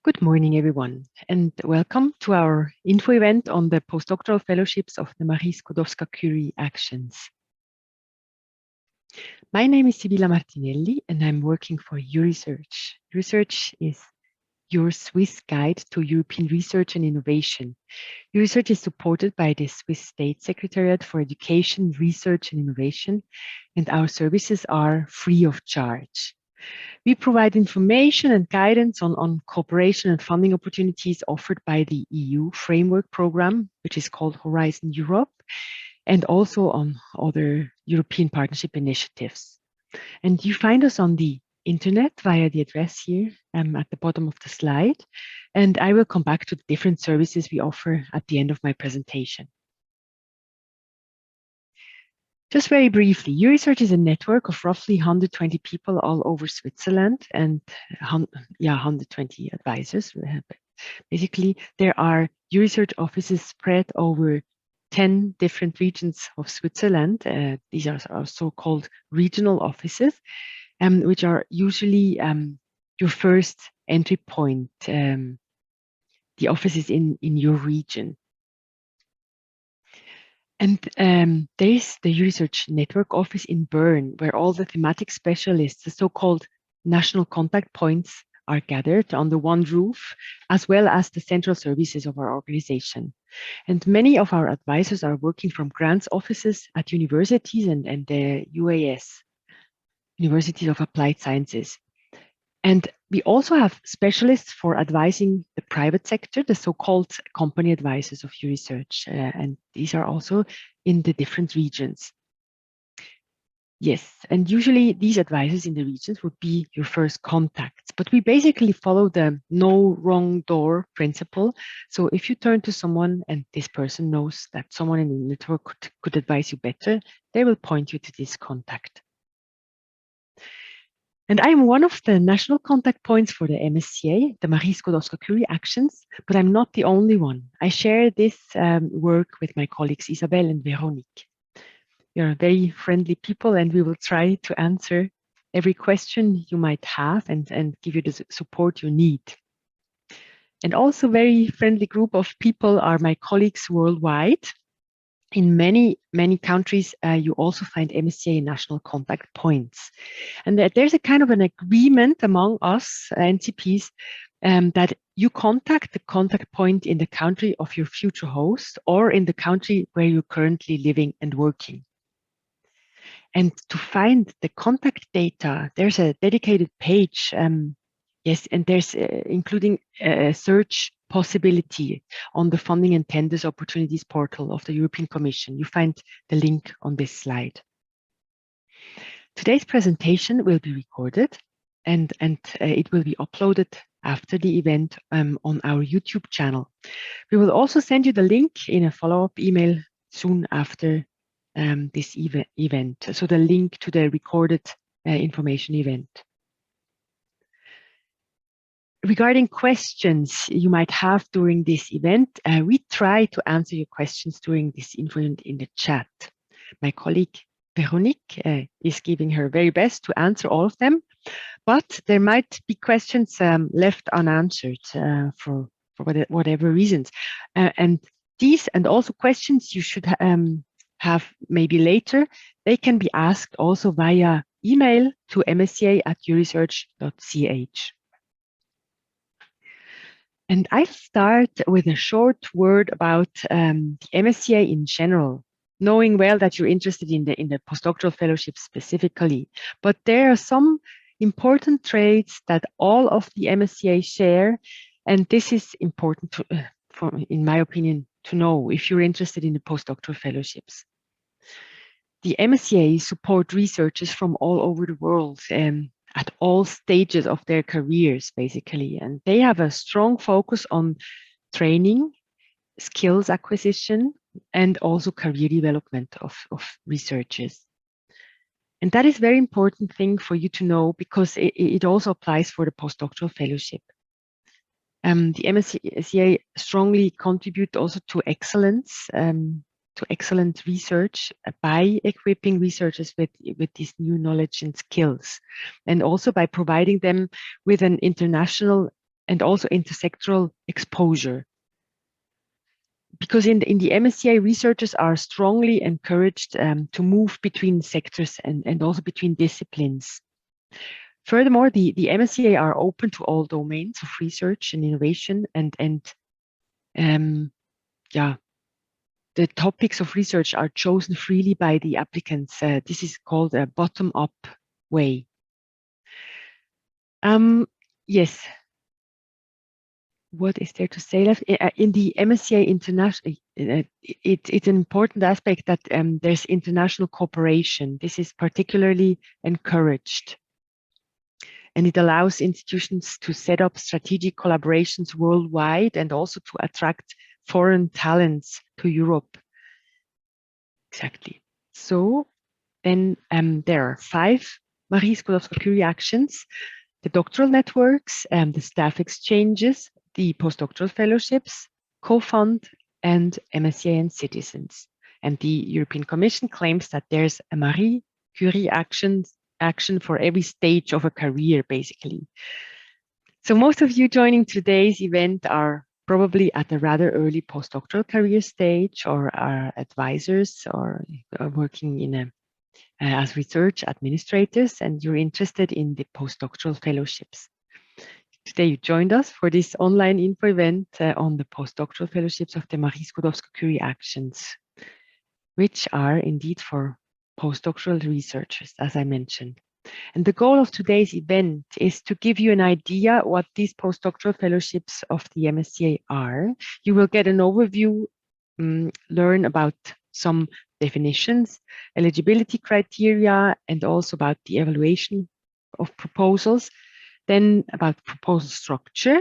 Good morning, everyone, and welcome to our info event on the Postdoctoral Fellowships of the Marie Skłodowska-Curie Actions. My name is Sibilla Martinelli, and I'm working for Euresearch. Euresearch is your Swiss guide to European research and innovation. Euresearch is supported by the Swiss State Secretariat for Education, Research and Innovation, and our services are free of charge. We provide information and guidance on cooperation and funding opportunities offered by the EU framework program, which is called Horizon Europe, and also on other European partnership initiatives. And you find us on the internet via the address here at the bottom of the slide. And I will come back to the different services we offer at the end of my presentation. Just very briefly, Euresearch is a network of roughly 120 people all over Switzerland and 120 advisors. Basically, there are Euresearch offices spread over 10 different regions of Switzerland. These are our so-called regional offices, which are usually your first entry point, the offices in your region. And there is the Euresearch Network Office in Bern, where all the thematic specialists, the so-called national contact points, are gathered under one roof, as well as the central services of our organization. And many of our advisors are working from grants offices at universities and the UAS, Universities of Applied Sciences. And we also have specialists for advising the private sector, the so-called company advisors of Euresearch, and these are also in the different regions. Yes, and usually these advisors in the regions would be your first contacts, but we basically follow the no wrong door principle. So if you turn to someone and this person knows that someone in the network could advise you better, they will point you to this contact. And I'm one of the national contact points for the MSCA, the Marie Skłodowska-Curie Actions, but I'm not the only one. I share this work with my colleagues Isabelle and Veronique. You're very friendly people, and we will try to answer every question you might have and give you the support you need. And also very friendly group of people are my colleagues worldwide. In many countries, you also find MSCA national contact points. And there's a kind of an agreement among us, NCPs, that you contact the contact point in the country of your future host or in the country where you're currently living and working. And to find the contact data, there's a dedicated page. Yes, and there's including a search possibility on the Funding and Tenders Opportunities portal of the European Commission. You find the link on this slide. Today's presentation will be recorded and it will be uploaded after the event on our YouTube channel. We will also send you the link in a follow-up email soon after this event. So the link to the recorded information event. Regarding questions you might have during this event, we try to answer your questions during this info event in the chat. My colleague Veronique is giving her very best to answer all of them, but there might be questions left unanswered for whatever reasons. And these and also questions you should have maybe later, they can be asked also via email to msca@euresearch.ch. And I'll start with a short word about the MSCA in general, knowing well that you're interested in the postdoctoral fellowship specifically. But there are some important traits that all of the MSCA share, and this is important, in my opinion, to know if you're interested in the postdoctoral fellowships. The MSCA support researchers from all over the world at all stages of their careers, basically. And they have a strong focus on training, skills acquisition, and also career development of researchers. And that is a very important thing for you to know because it also applies for the postdoctoral fellowship. The MSCA strongly contribute also to excellence, to excellent research by equipping researchers with this new knowledge and skills, and also by providing them with an international and also intersectoral exposure. Because in the MSCA, researchers are strongly encouraged to move between sectors and also between disciplines. Furthermore, the MSCA are open to all domains of research and innovation, and the topics of research are chosen freely by the applicants. This is called a bottom-up way. Yes. What is there to say left? In the MSCA International, it's an important aspect that there's international cooperation. This is particularly encouraged. And it allows institutions to set up strategic collaborations worldwide and also to attract foreign talents to Europe. Exactly. So then there are 5 Marie Skłodowska-Curie actions: the doctoral networks, the staff exchanges, the postdoctoral fellowships, co-fund, and MSCA and citizens. And the European Commission claims that there's a Marie Curie action for every stage of a career, basically. So most of you joining today's event are probably at a rather early postdoctoral career stage, or are advisors, or are working in as research administrators, and you're interested in the postdoctoral fellowships. Today you joined us for this online info event on the postdoctoral fellowships of the Marie Skłodowska-Curie Actions, which are indeed for postdoctoral researchers, as I mentioned. And the goal of today's event is to give you an idea what these postdoctoral fellowships of the MSCA are. You will get an overview, learn about some definitions, eligibility criteria, and also about the evaluation of proposals, then about proposal structure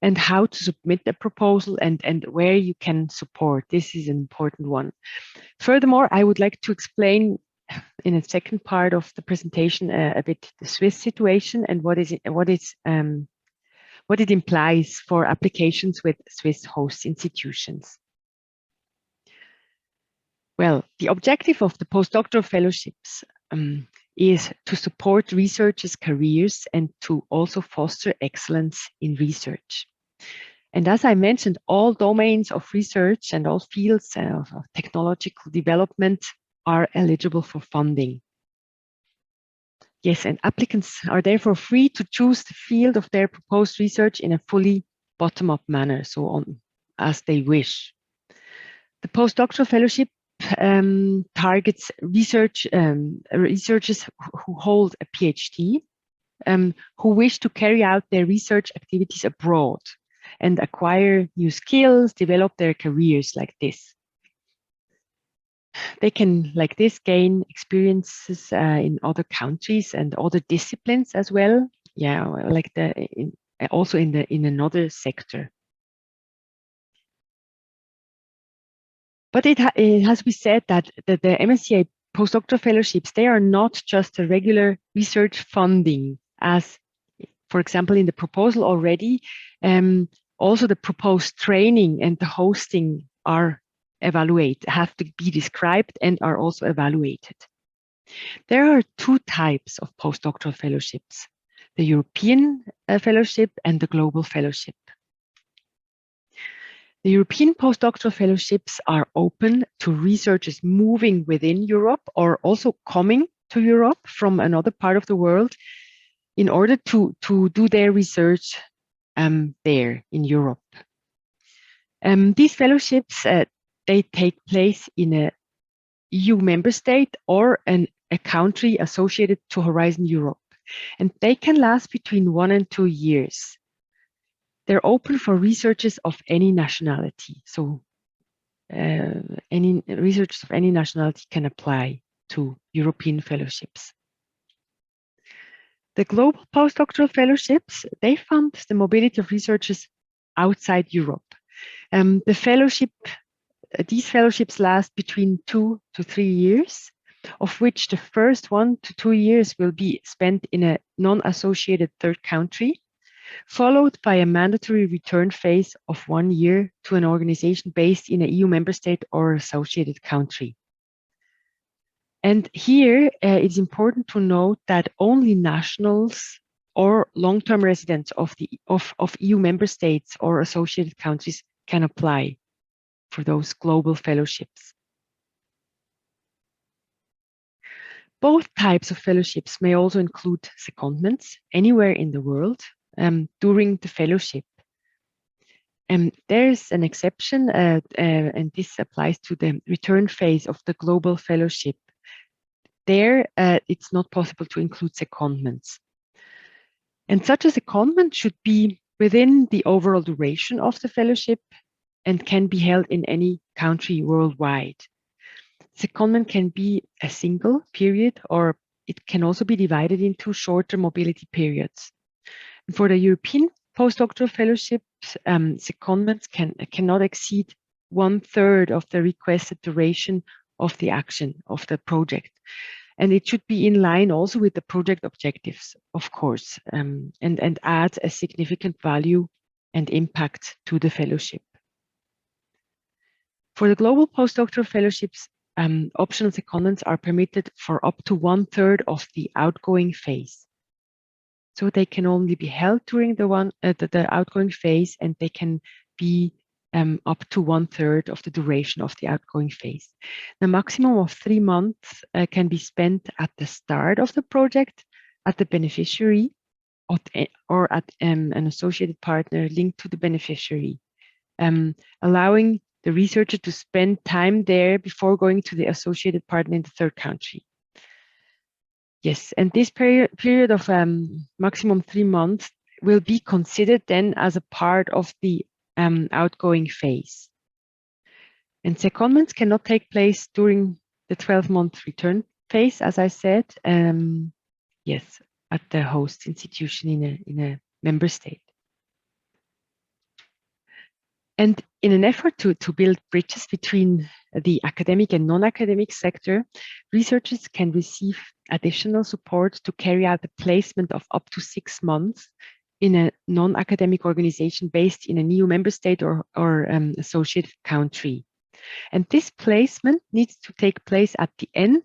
and how to submit a proposal and where you can support. This is an important one. Furthermore, I would like to explain in a second part of the presentation a bit the Swiss situation and what it implies for applications with Swiss host institutions. Well, the objective of the postdoctoral fellowships is to support researchers' careers and to also foster excellence in research. And as I mentioned, all domains of research and all fields of technological development are eligible for funding. Yes, and applicants are therefore free to choose the field of their proposed research in a fully bottom-up manner, so on as they wish. The postdoctoral fellowship targets researchers who hold a PhD, who wish to carry out their research activities abroad and acquire new skills, develop their careers like this. They can, like this, gain experiences in other countries and other disciplines as well. Yeah, like also in another sector. But it has to be said that the MSCA postdoctoral fellowships, they are not just a regular research funding, as, for example, in the proposal already. Also, the proposed training and the hosting are have to be described and are also evaluated. There are 2 types of postdoctoral fellowships: the European fellowship and the global fellowship. The European postdoctoral fellowships are open to researchers moving within Europe or also coming to Europe from another part of the world in order to do their research there in Europe. These fellowships, they take place in a EU member state or a country associated to Horizon Europe, and they can last between 1 and 2 years. They're open for researchers of any nationality. So any researchers of any nationality can apply to European fellowships. The global postdoctoral fellowships, they fund the mobility of researchers outside Europe. These fellowships last between 2 to 3 years, of which the first 1 to 2 years will be spent in a non-associated third country, followed by a mandatory return phase of 1 year to an organization based in an EU member state or associated country. And here it's important to note that only nationals or long-term residents of EU member states or associated countries can apply for those global fellowships. Both types of fellowships may also include secondments anywhere in the world during the fellowship. There's an exception, and this applies to the return phase of the global fellowship. There, it's not possible to include secondments. And such a secondment should be within the overall duration of the fellowship and can be held in any country worldwide. Secondment can be a single period, or it can also be divided into shorter mobility periods. For the European postdoctoral fellowships, secondments cannot exceed 1/3 of the requested duration of the action of the project. And it should be in line also with the project objectives, of course, and add a significant value and impact to the fellowship. For the global postdoctoral fellowships, optional secondments are permitted for up to 1/3 of the outgoing phase. So they can only be held during the outgoing phase, and they can be up to 1/3 of the duration of the outgoing phase. The maximum of 3 months can be spent at the start of the project, at the beneficiary, or at an associated partner linked to the beneficiary, allowing the researcher to spend time there before going to the associated partner in the third country. Yes, and this period of maximum 3 months will be considered then as a part of the outgoing phase. And secondments cannot take place during the 12-month return phase, as I said, yes, at the host institution in a member state. And in an effort to build bridges between the academic and non-academic sector, researchers can receive additional support to carry out the placement of up to 6 months in a non-academic organization based in an EU member state or associated country. And this placement needs to take place at the end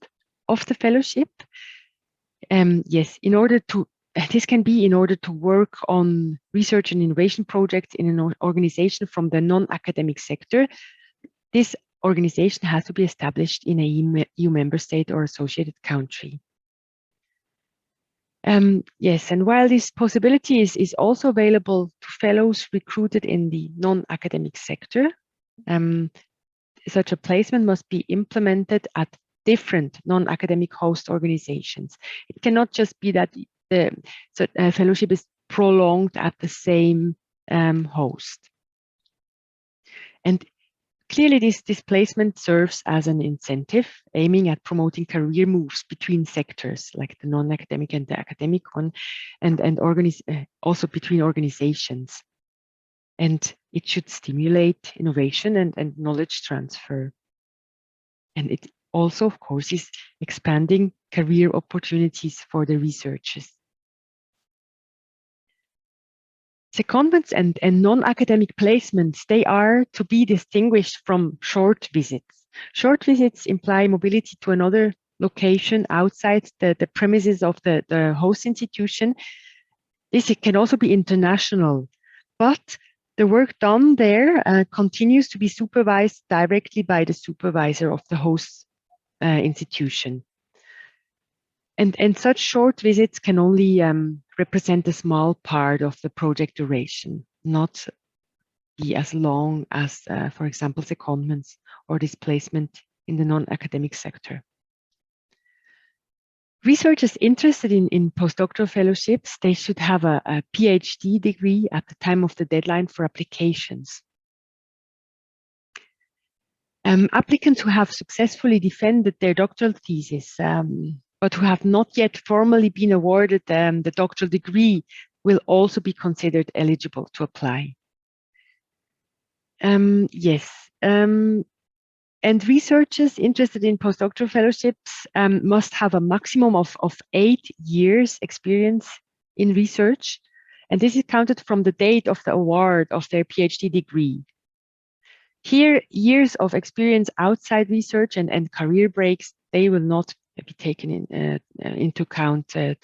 of the fellowship. Yes, this can be in order to work on research and innovation projects in an organization from the non-academic sector. This organization has to be established in a EU member state or associated country. Yes, and while this possibility is also available to fellows recruited in the non-academic sector, such a placement must be implemented at different non-academic host organizations. It cannot just be that the fellowship is prolonged at the same host. And clearly this placement serves as an incentive aiming at promoting career moves between sectors, like the non-academic and the academic one, and also between organizations. And it should stimulate innovation and knowledge transfer. And it also, of course, is expanding career opportunities for the researchers. Secondments and non-academic placements, they are to be distinguished from short visits. Short visits imply mobility to another location outside the premises of the host institution. This can also be international, but the work done there continues to be supervised directly by the supervisor of the host institution. And such short visits can only represent a small part of the project duration, not be as long as, for example, secondments or displacement in the non-academic sector. Researchers interested in postdoctoral fellowships, they should have a PhD degree at the time of the deadline for applications. Applicants who have successfully defended their doctoral thesis, but who have not yet formally been awarded the doctoral degree, will also be considered eligible to apply. Yes, and researchers interested in postdoctoral fellowships must have a maximum of 8 years experience in research, and this is counted from the date of the award of their PhD degree. Here, years of experience outside research and career breaks, they will not be taken into account to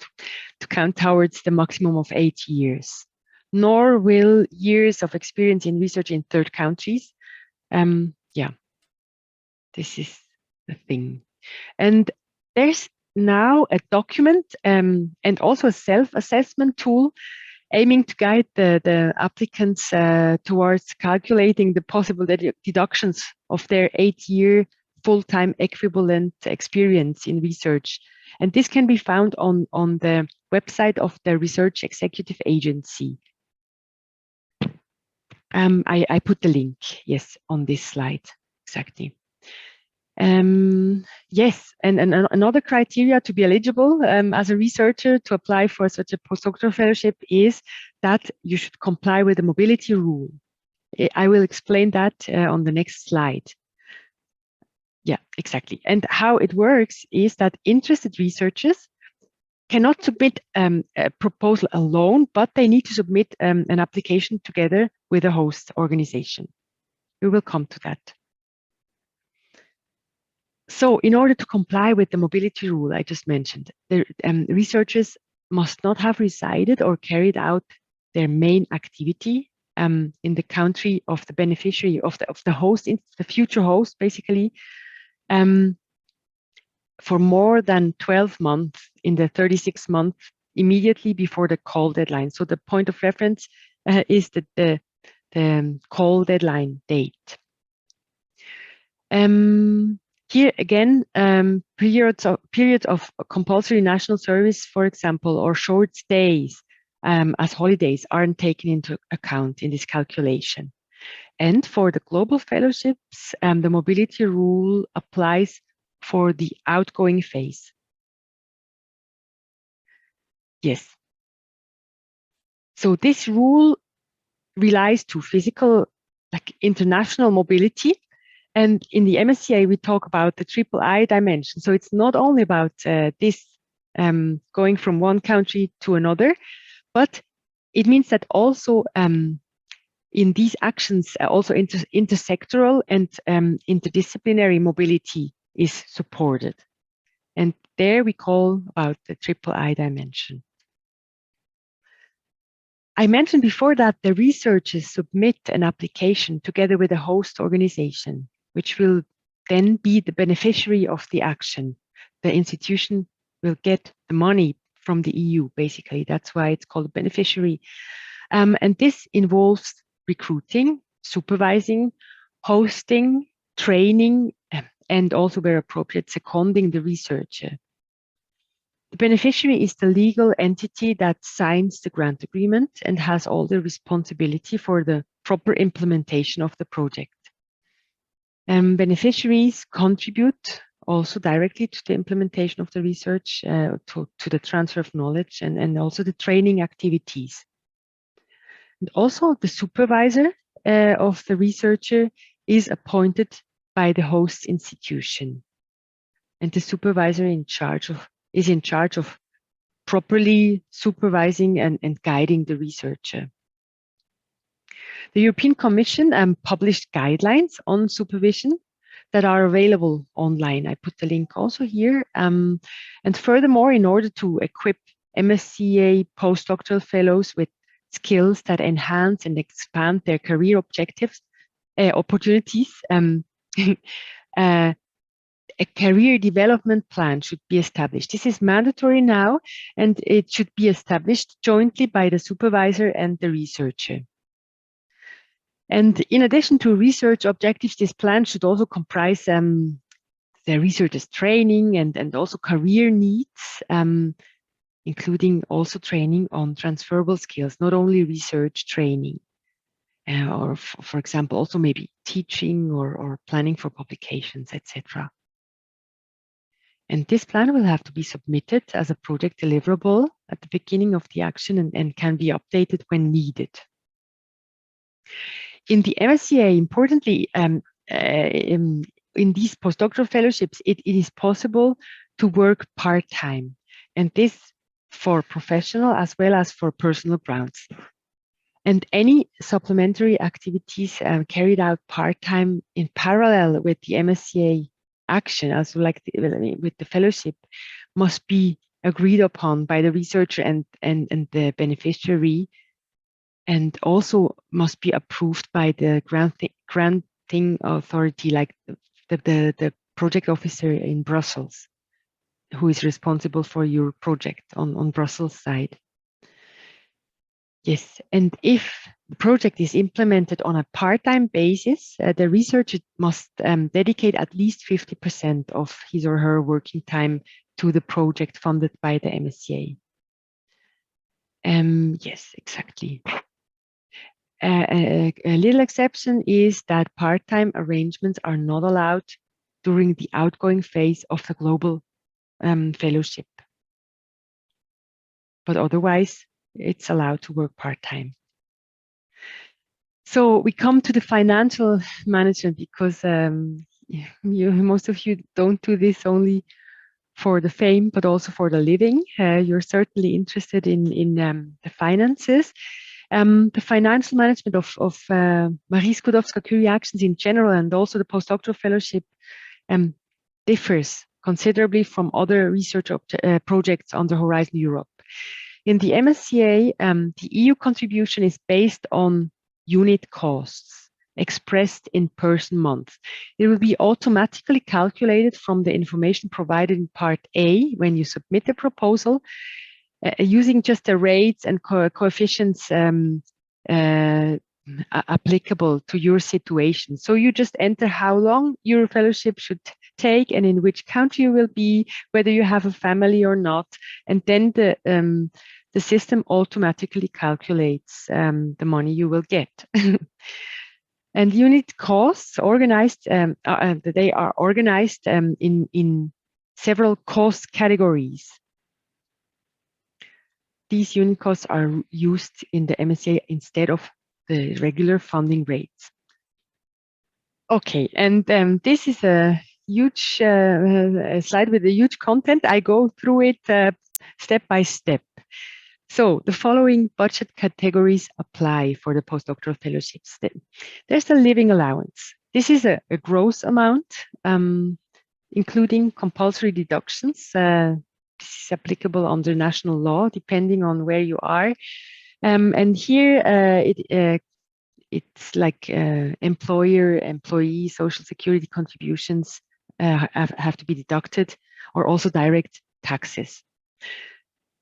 count towards the maximum of 8 years. Nor will years of experience in research in third countries. Yeah, this is the thing. And there's now a document and also a self-assessment tool aiming to guide the applicants towards calculating the possible deductions of their 8-year full-time equivalent experience in research. And this can be found on the website of the Research Executive Agency. I put the link, yes, on this slide, exactly. Yes, and another criteria to be eligible as a researcher to apply for such a postdoctoral fellowship is that you should comply with the mobility rule. I will explain that on the next slide. Yeah, exactly. And how it works is that interested researchers cannot submit a proposal alone, but they need to submit an application together with a host organization. We will come to that. So in order to comply with the mobility rule I just mentioned, the researchers must not have resided or carried out their main activity in the country of the beneficiary of the host, the future host, basically, for more than 12 months in the 36 months immediately before the call deadline. So the point of reference is the call deadline date. Here again, periods of compulsory national service, for example, or short stays as holidays aren't taken into account in this calculation. And for the global fellowships, the mobility rule applies for the outgoing phase. Yes. So this rule relies to physical, like international mobility. And in the MSCA, we talk about the III dimension. So it's not only about this going from one country to another, but it means that also in these actions, also intersectoral and interdisciplinary mobility is supported. And there we call about the III dimension. I mentioned before that the researchers submit an application together with a host organization, which will then be the beneficiary of the action. The institution will get the money from the EU, basically. That's why it's called a beneficiary. And this involves recruiting, supervising, hosting, training, and also where appropriate, seconding the researcher. The beneficiary is the legal entity that signs the grant agreement and has all the responsibility for the proper implementation of the project. Beneficiaries contribute also directly to the implementation of the research, to the transfer of knowledge and also the training activities. And also the supervisor of the researcher is appointed by the host institution. And the supervisor is in charge of properly supervising and guiding the researcher. The European Commission published guidelines on supervision that are available online. I put the link also here. And furthermore, in order to equip MSCA postdoctoral fellows with skills that enhance and expand their career opportunities, a career development plan should be established. This is mandatory now, and it should be established jointly by the supervisor and the researcher. And in addition to research objectives, this plan should also comprise the researcher's training and also career needs, including also training on transferable skills, not only research training, or for example, also maybe teaching or planning for publications, etc. And this plan will have to be submitted as a project deliverable at the beginning of the action and can be updated when needed. In the MSCA, importantly, in these postdoctoral fellowships, it is possible to work part-time, and this for professional as well as for personal grounds. And any supplementary activities carried out part-time in parallel with the MSCA action, also like with the fellowship, must be agreed upon by the researcher and the beneficiary, and also must be approved by the granting authority, like the project officer in Brussels, who is responsible for your project on Brussels side. Yes, and if the project is implemented on a part-time basis, the researcher must dedicate at least 50% of his or her working time to the project funded by the MSCA. Yes, exactly. A little exception is that part-time arrangements are not allowed during the outgoing phase of the global fellowship. But otherwise, it's allowed to work part-time. So we come to the financial management, because most of you don't do this only for the fame, but also for the living. You're certainly interested in the finances. The financial management of Marie Skłodowska-Curie Actions in general, and also the postdoctoral fellowship, differs considerably from other research projects on the Horizon Europe. In the MSCA, the EU contribution is based on unit costs expressed in person months. It will be automatically calculated from the information provided in Part A when you submit the proposal, using just the rates and coefficients applicable to your situation. So you just enter how long your fellowship should take and in which country you will be, whether you have a family or not, and then the system automatically calculates the money you will get. And unit costs organized, they are organized in several cost categories. These unit costs are used in the MSCA instead of the regular funding rates. Okay, and this is a huge slide with a huge content. I go through it step by step. So the following budget categories apply for the postdoctoral fellowships. There's the living allowance. This is a gross amount, including compulsory deductions. This is applicable under national law, depending on where you are. And here it's like employer, employee, social security contributions have to be deducted, or also direct taxes.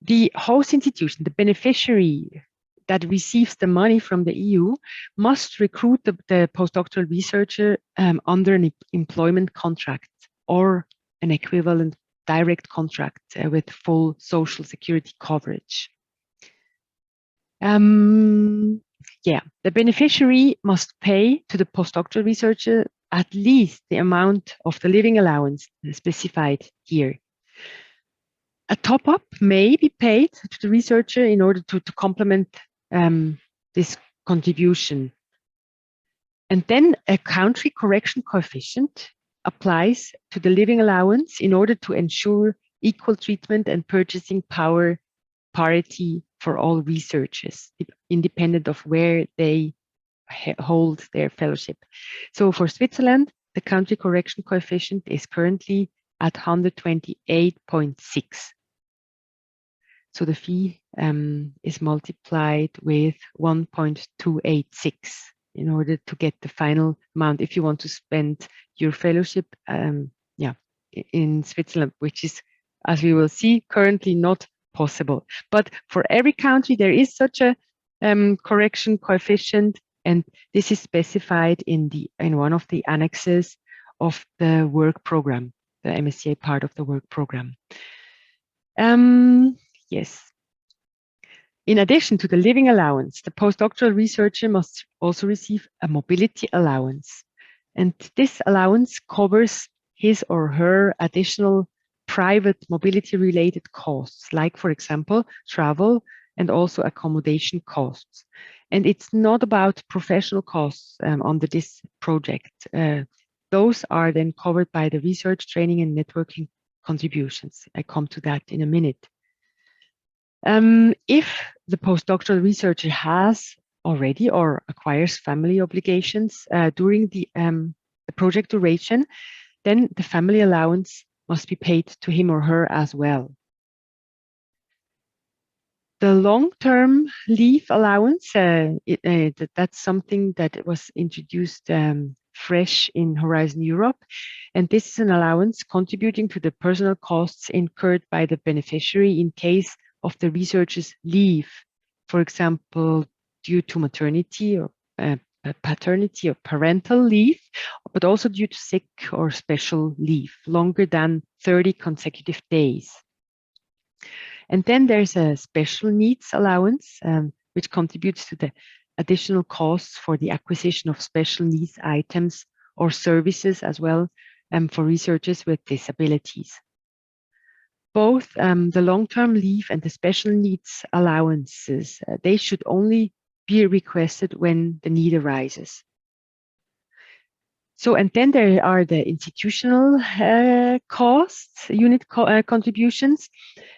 The host institution, the beneficiary that receives the money from the EU, must recruit the postdoctoral researcher under an employment contract or an equivalent direct contract with full social security coverage. Yeah, the beneficiary must pay to the postdoctoral researcher at least the amount of the living allowance specified here. A top-up may be paid to the researcher in order to complement this contribution. And then a country correction coefficient applies to the living allowance in order to ensure equal treatment and purchasing power parity for all researchers, independent of where they hold their fellowship. So for Switzerland, the country correction coefficient is currently at 128.6. So the fee is multiplied with 1.286 in order to get the final amount if you want to spend your fellowship in Switzerland, which is, as we will see, currently not possible. But for every country, there is such a correction coefficient, and this is specified in one of the annexes of the work program, the MSCA part of the work program. Yes. In addition to the living allowance, the postdoctoral researcher must also receive a mobility allowance. And this allowance covers his or her additional private mobility-related costs, like, for example, travel and also accommodation costs. And it's not about professional costs under this project. Those are then covered by the research, training, and networking contributions. I come to that in a minute. If the postdoctoral researcher has already or acquires family obligations during the project duration, then the family allowance must be paid to him or her as well. The long-term leave allowance, that's something that was introduced fresh in Horizon Europe. And this is an allowance contributing to the personal costs incurred by the beneficiary in case of the researcher's leave, for example, due to maternity or paternity or parental leave, but also due to sick or special leave, longer than 30 consecutive days. And then there's a special needs allowance, which contributes to the additional costs for the acquisition of special needs items or services as well for researchers with disabilities. Both the long-term leave and the special needs allowances, they should only be requested when the need arises. So, and then there are the institutional costs, unit contributions.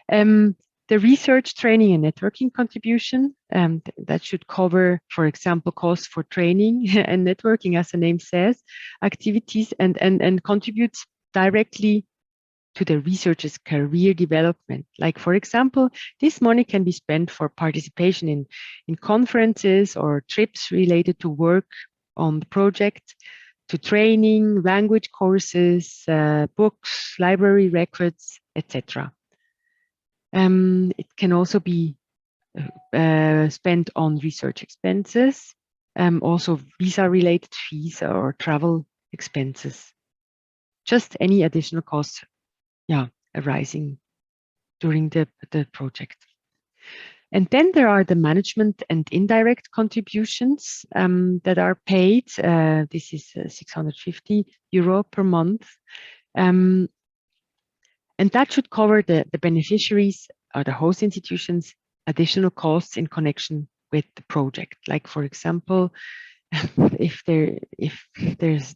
The research, training, and networking contribution, that should cover, for example, costs for training and networking, as the name says, activities, and contributes directly to the researcher's career development. Like, for example, this money can be spent for participation in conferences or trips related to work on the project, to training, language courses, books, library records, etc. It can also be spent on research expenses, also visa-related fees or travel expenses. Just any additional costs, arising during the project. And then there are the management and indirect contributions that are paid. This is €650 per month. And that should cover the beneficiaries or the host institutions' additional costs in connection with the project. Like, for example, if there's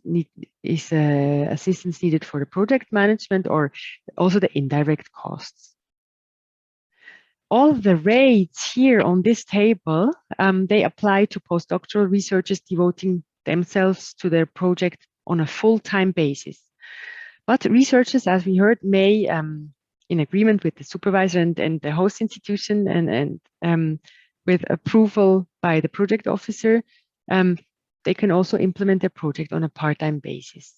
assistance needed for the project management, or also the indirect costs. All the rates here on this table, they apply to postdoctoral researchers devoting themselves to their project on a full-time basis. But researchers, as we heard, may, in agreement with the supervisor and the host institution and with approval by the project officer, they can also implement their project on a part-time basis.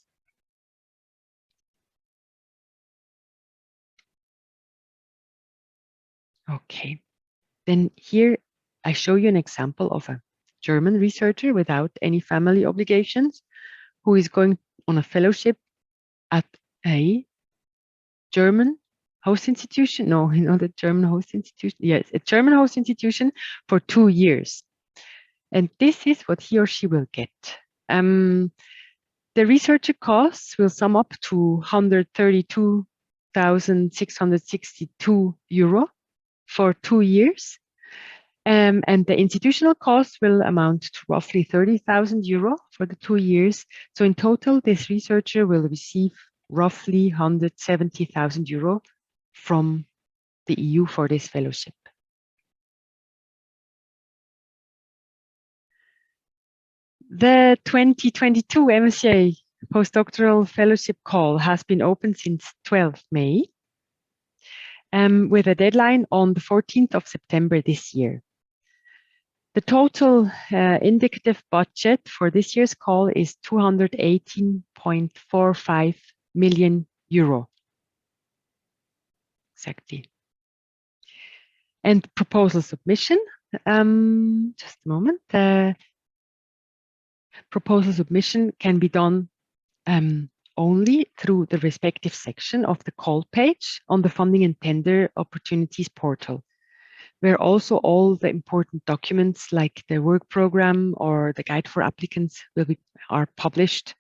Okay, then here I show you an example of a German researcher without any family obligations who is going on a fellowship at a German host institution. No, not a German host institution. Yes, a German host institution for 2 years. And this is what he or she will get. The researcher costs will sum up to €132,662 for 2 years. And the institutional costs will amount to roughly €30,000 for the 2 years. So in total, this researcher will receive roughly €170,000 from the EU for this fellowship. The 2022 MSCA Postdoctoral Fellowship call has been open since 12th May, with a deadline on the 14th of September this year. The total indicative budget for this year's call is €218.45 million. Exactly. And proposal submission, just a moment. Proposal submission can be done only through the respective section of the call page on the Funding and Tender Opportunities portal, where also all the important documents like the work program or the guide for applicants are published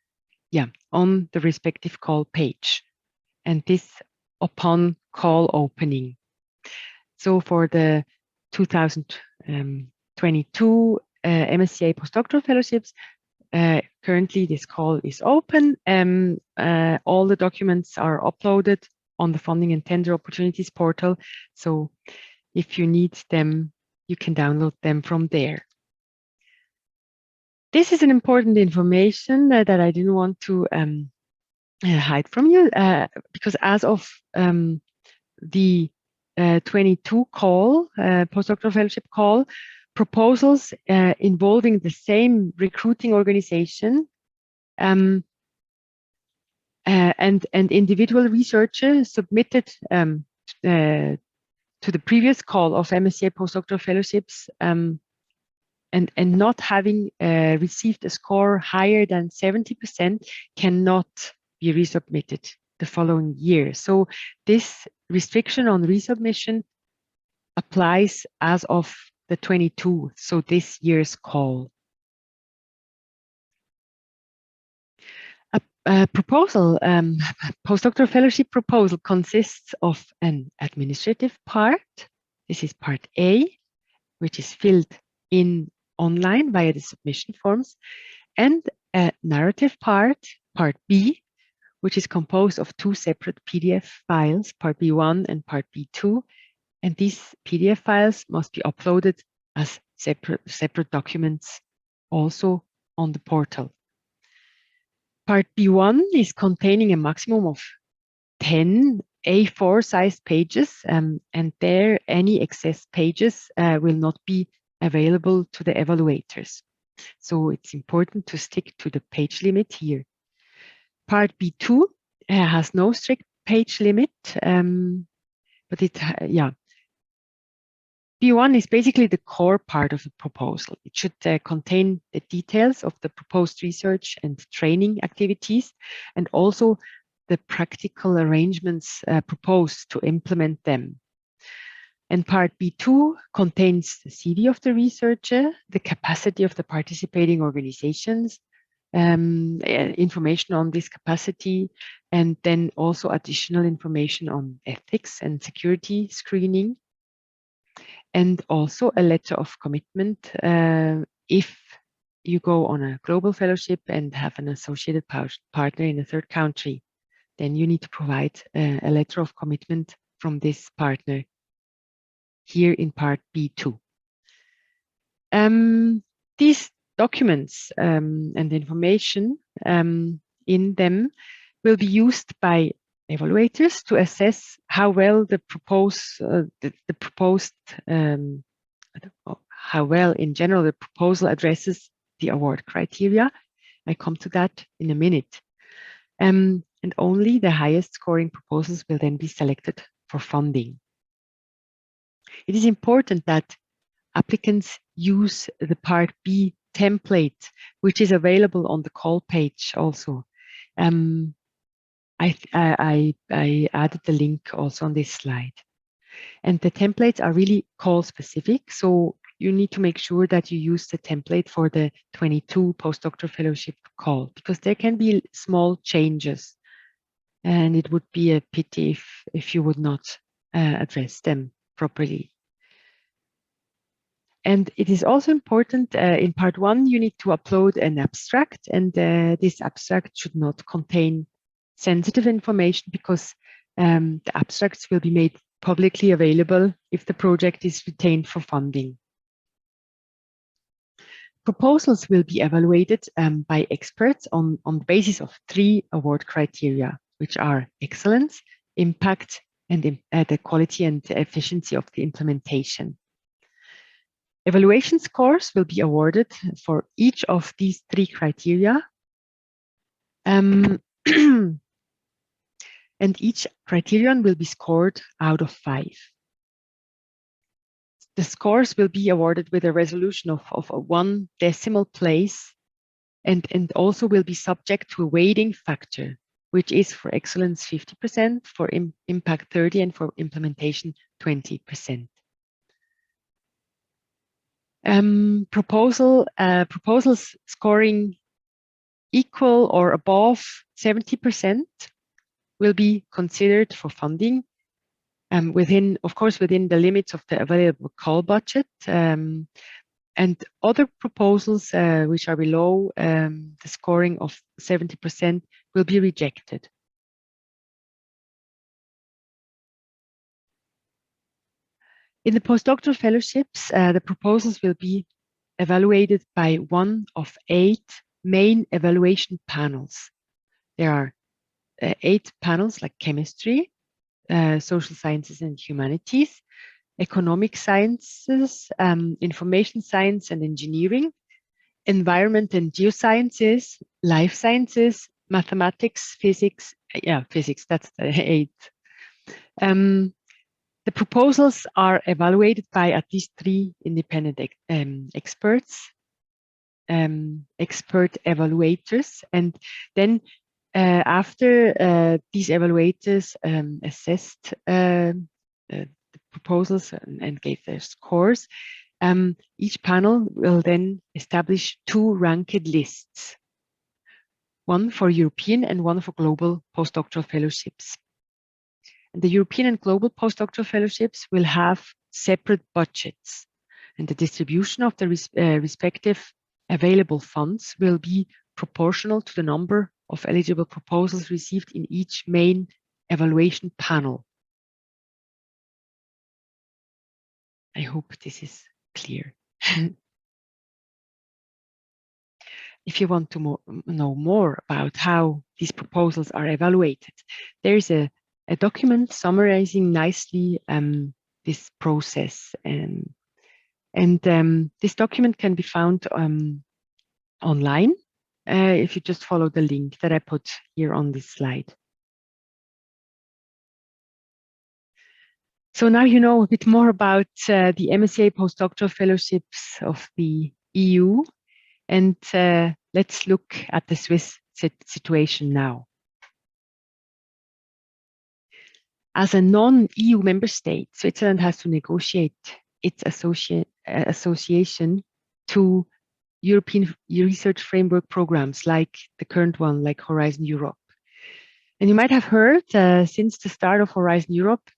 on the respective call page, and this upon call opening. So for the 2022 MSCA Postdoctoral Fellowships, currently this call is open. All the documents are uploaded on the Funding and Tender Opportunities portal. So if you need them, you can download them from there. This is an important information that I didn't want to hide from you because as of the 22 call, postdoctoral fellowship call, proposals involving the same recruiting organization and individual researchers submitted to the previous call of MSCA postdoctoral fellowships and not having received a score higher than 70% cannot be resubmitted the following year. So this restriction on resubmission applies as of the 22, so this year's call. A proposal, postdoctoral fellowship proposal consists of an administrative part. This is part A, which is filled in online via the submission forms, and a narrative part, part B, which is composed of two separate PDF files, part B1 and part B2. And these PDF files must be uploaded as separate documents also on the portal. Part B1 is containing a maximum of 10 A4 sized pages, and there any excess pages will not be available to the evaluators. So it's important to stick to the page limit here. Part B2 has no strict page limit, but B1 is basically the core part of the proposal. It should contain the details of the proposed research and training activities, and also the practical arrangements proposed to implement them. And part B2 contains the CV of the researcher, the capacity of the participating organizations, information on this capacity, and then also additional information on ethics and security screening, and also a letter of commitment if you go on a global fellowship and have an associated partner in a third country, then you need to provide a letter of commitment from this partner here in part B2. These documents and information in them will be used by evaluators to assess how well how well in general the proposal addresses the award criteria. I come to that in a minute. And only the highest scoring proposals will then be selected for funding. It is important that applicants use the Part B template, which is available on the call page also. I added the link also on this slide. And the templates are really call specific, so you need to make sure that you use the template for the 22 postdoctoral fellowship call, because there can be small changes, and it would be a pity if you would not address them properly. And it is also important in part 1, you need to upload an abstract, and this abstract should not contain sensitive information, because the abstracts will be made publicly available if the project is retained for funding. Proposals will be evaluated by experts on the basis of 3 award criteria, which are excellence, impact, and the quality and efficiency of the implementation. Evaluation scores will be awarded for each of these 3 criteria. And each criterion will be scored out of 5. The scores will be awarded with a resolution of 1 decimal place, and also will be subject to a weighting factor, which is for excellence 50%, for impact 30%, and for implementation 20%. Proposals scoring equal or above 70% will be considered for funding, within, of course, within the limits of the available call budget. And other proposals which are below the scoring of 70% will be rejected. In the postdoctoral fellowships, the proposals will be evaluated by one of 8 main evaluation panels. There are 8 panels like chemistry, social sciences and humanities, economic sciences, information science and engineering, environment and geosciences, life sciences, mathematics, physics. Physics, that's the 8. The proposals are evaluated by at least 3 independent experts, expert evaluators, and then after these evaluators assessed the proposals and gave their scores, each panel will then establish 2 ranked lists, one for European and one for global postdoctoral fellowships. And the European and global postdoctoral fellowships will have separate budgets, and the distribution of the respective available funds will be proportional to the number of eligible proposals received in each main evaluation panel. I hope this is clear. If you want to know more about how these proposals are evaluated, there is a document summarizing nicely this process. This document can be found online if you just follow the link that I put here on this slide. So now you know a bit more about the MSCA Postdoctoral Fellowships of the EU, and let's look at the Swiss situation now. As a non-EU member state, Switzerland has to negotiate its association to European research framework programs like the current one, like Horizon Europe. And you might have heard since the start of Horizon Europe,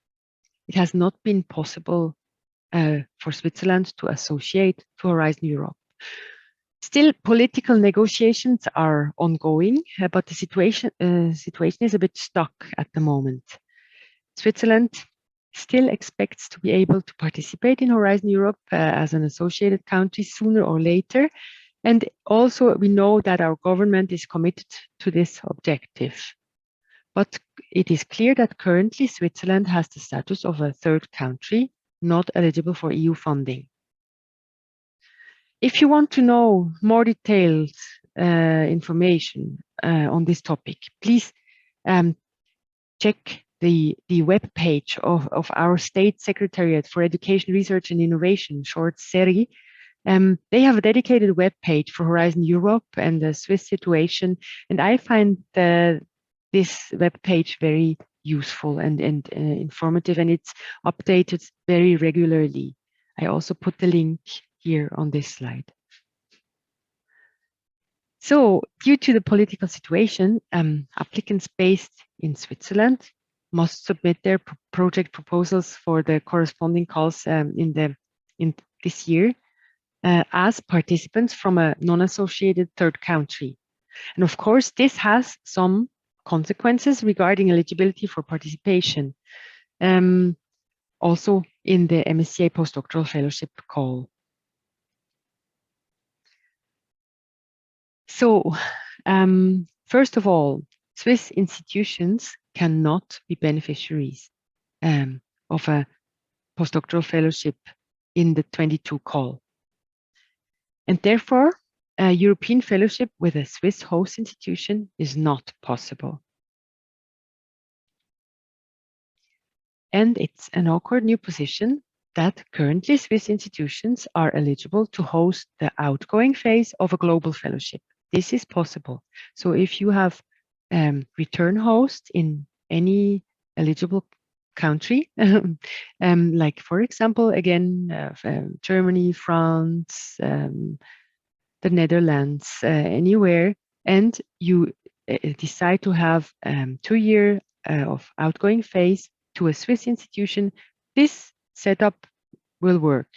it has not been possible for Switzerland to associate to Horizon Europe. Still, political negotiations are ongoing, but the situation is a bit stuck at the moment. Switzerland still expects to be able to participate in Horizon Europe as an associated country sooner or later. And also we know that our government is committed to this objective. But it is clear that currently Switzerland has the status of a third country, not eligible for EU funding. If you want to know more detailed information on this topic, please check the web page of our State Secretariat for Education, Research and Innovation, short SERI. They have a dedicated web page for Horizon Europe and the Swiss situation, and I find this web page very useful and informative, and it's updated very regularly. I also put the link here on this slide. So, due to the political situation, applicants based in Switzerland must submit their project proposals for the corresponding calls in this year as participants from a non-associated third country. And of course, this has some consequences regarding eligibility for participation, also in the MSCA Postdoctoral Fellowship call. So, first of all, Swiss institutions cannot be beneficiaries of a postdoctoral fellowship in the 22 call. And therefore, a European fellowship with a Swiss host institution is not possible. And it's an awkward new position that currently Swiss institutions are eligible to host the outgoing phase of a global fellowship. This is possible. So if you have return host in any eligible country, like for example, again, Germany, France, the Netherlands, anywhere, and you decide to have 2 years of outgoing phase to a Swiss institution, this setup will work.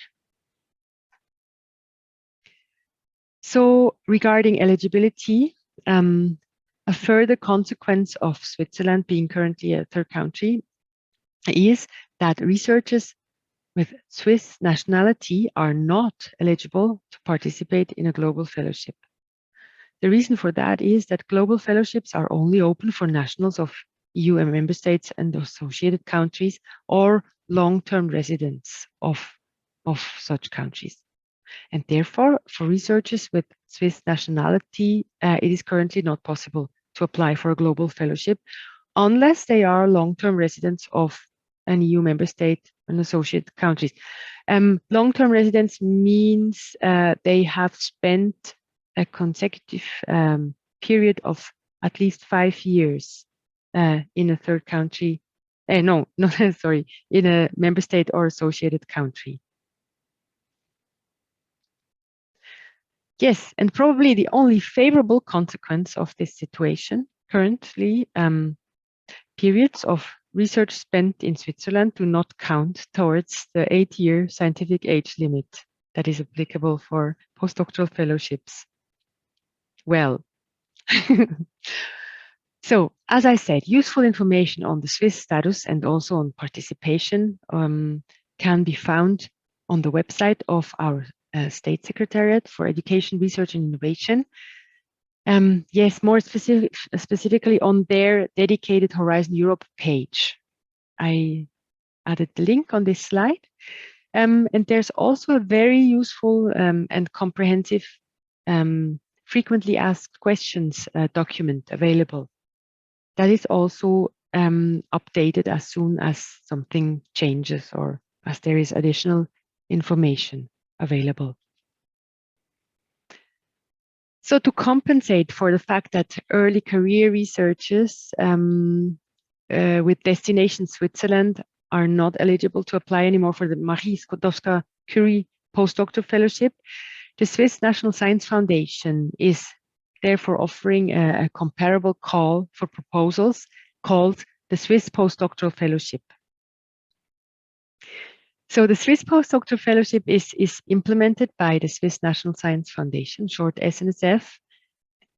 So regarding eligibility, a further consequence of Switzerland being currently a third country is that researchers with Swiss nationality are not eligible to participate in a global fellowship. The reason for that is that global fellowships are only open for nationals of EU and member states and associated countries or long-term residents of such countries. And therefore, for researchers with Swiss nationality, it is currently not possible to apply for a global fellowship unless they are long-term residents of an EU member state and associated countries. Long-term residence means they have spent a consecutive period of at least 5 years in a third country. No, sorry, in a member state or associated country. Yes, and probably the only favorable consequence of this situation currently, periods of research spent in Switzerland do not count towards the 8-year scientific age limit that is applicable for postdoctoral fellowships. Well, so as I said, useful information on the Swiss status and also on participation can be found on the website of our State Secretariat for Education, Research and Innovation. Yes, more specifically on their dedicated Horizon Europe page. I added the link on this slide. And there's also a very useful and comprehensive frequently asked questions document available. That is also updated as soon as something changes or as there is additional information available. So to compensate for the fact that early career researchers with destination Switzerland are not eligible to apply anymore for the Marie Skłodowska-Curie Postdoctoral Fellowship, the Swiss National Science Foundation is therefore offering a comparable call for proposals called the Swiss Postdoctoral Fellowship. So the Swiss Postdoctoral Fellowship is implemented by the Swiss National Science Foundation, short SNSF,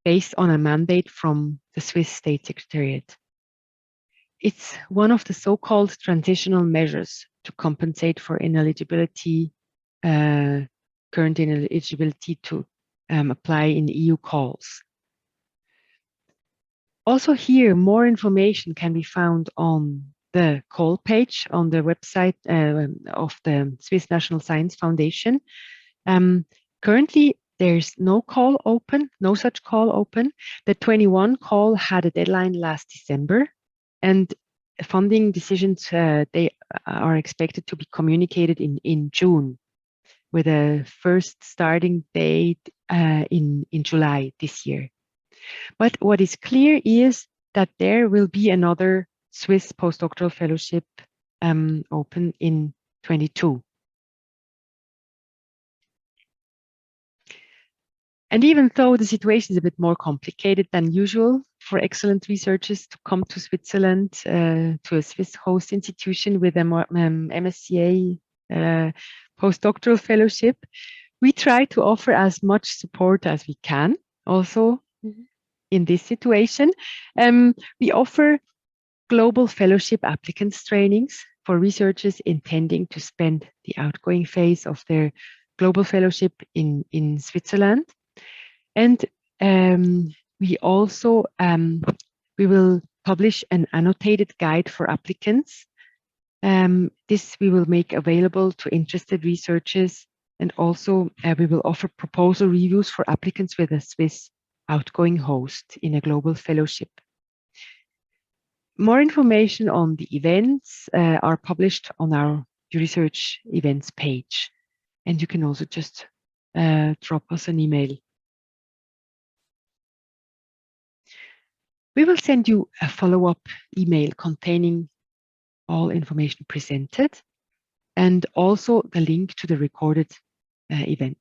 based on a mandate from the Swiss State Secretariat. It's one of the so-called transitional measures to compensate for ineligibility, current ineligibility to apply in EU calls. Also here, more information can be found on the call page on the website of the Swiss National Science Foundation. Currently, there's no call open, no such call open. The 21 call had a deadline last December, and funding decisions, they are expected to be communicated in June, with a first starting date in July this year. But what is clear is that there will be another Swiss postdoctoral fellowship open in 22. And even though the situation is a bit more complicated than usual for excellent researchers to come to Switzerland, to a Swiss host institution with an MSCA postdoctoral fellowship, we try to offer as much support as we can. Also, in this situation, we offer global fellowship applicants trainings for researchers intending to spend the outgoing phase of their global fellowship in Switzerland. And we also, we will publish an annotated guide for applicants. This we will make available to interested researchers, and also we will offer proposal reviews for applicants with a Swiss outgoing host in a global fellowship. More information on the events are published on our Euresearch events page, and you can also just drop us an email. We will send you a follow-up email containing all information presented and also the link to the recorded event.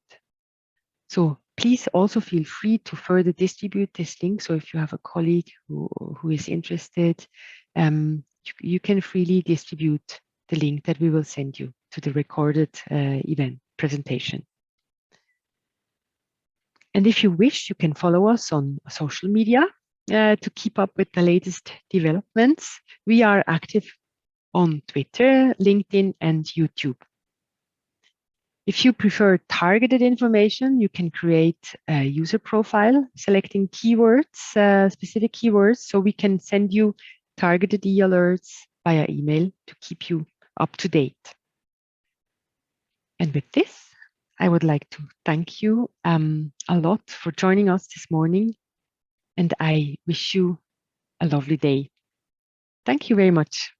So please also feel free to further distribute this link. So if you have a colleague who is interested, you can freely distribute the link that we will send you to the recorded event presentation. And if you wish, you can follow us on social media to keep up with the latest developments. We are active on Twitter, LinkedIn, and YouTube. If you prefer targeted information, you can create a user profile, selecting keywords, specific keywords, so we can send you targeted e-alerts via email to keep you up to date. And with this, I would like to thank you a lot for joining us this morning, and I wish you a lovely day. Thank you very much.